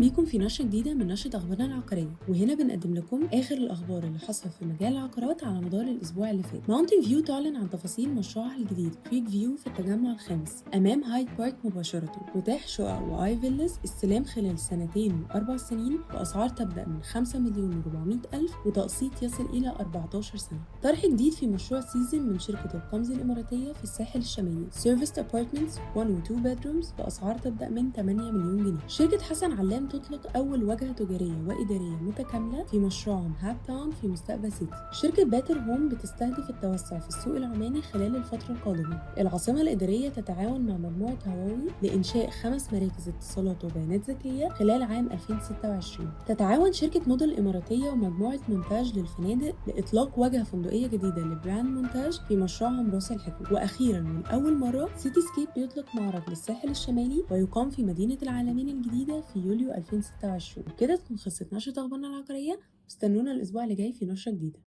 بيكم في نشرة جديدة من نشرة أخبارنا العقارية، وهنا بنقدم لكم آخر الأخبار اللي حصلت في مجال العقارات على مدار الأسبوع اللي فات. ماونتن فيو تعلن عن تفاصيل مشروعها الجديد كريك فيو في التجمع الخامس أمام هايد بارك مباشرة. متاح شقق وآي فيلز استلام خلال 2 و4 سنين بأسعار تبدأ من 5,400,000 وتقسيط يصل إلى 14 سنة. طرح جديد في مشروع سيزن من شركة القمز الإماراتية في الساحل الشمالي سيرفيس أبارتمنتس 1 و 2 bedrooms بأسعار تبدأ من 8 مليون جنيه. شركة حسن علام تطلق أول واجهة تجارية وإدارية متكاملة في مشروعهم هاب تاون في مستقبل سيتي. شركة باتر هوم بتستهدف التوسع في السوق العماني خلال الفترة القادمة. العاصمة الإدارية تتعاون مع مجموعة هواوي لإنشاء 5 مراكز اتصالات وبيانات ذكية خلال عام 2026. تتعاون شركة موديل الإماراتية ومجموعة مونتاج للفنادق لإطلاق واجهة فندقية جديدة لبراند مونتاج في مشروعهم راس الحكمة. وأخيرا ولأول مرة سيتي سكيب بيطلق معرض للساحل الشمالي ويقام في مدينة العالمين الجديدة في يوليو 2026. وبكده تكون خلصت نشرة أخبارنا العقارية. استنونا الأسبوع اللي جاي في نشرة جديدة.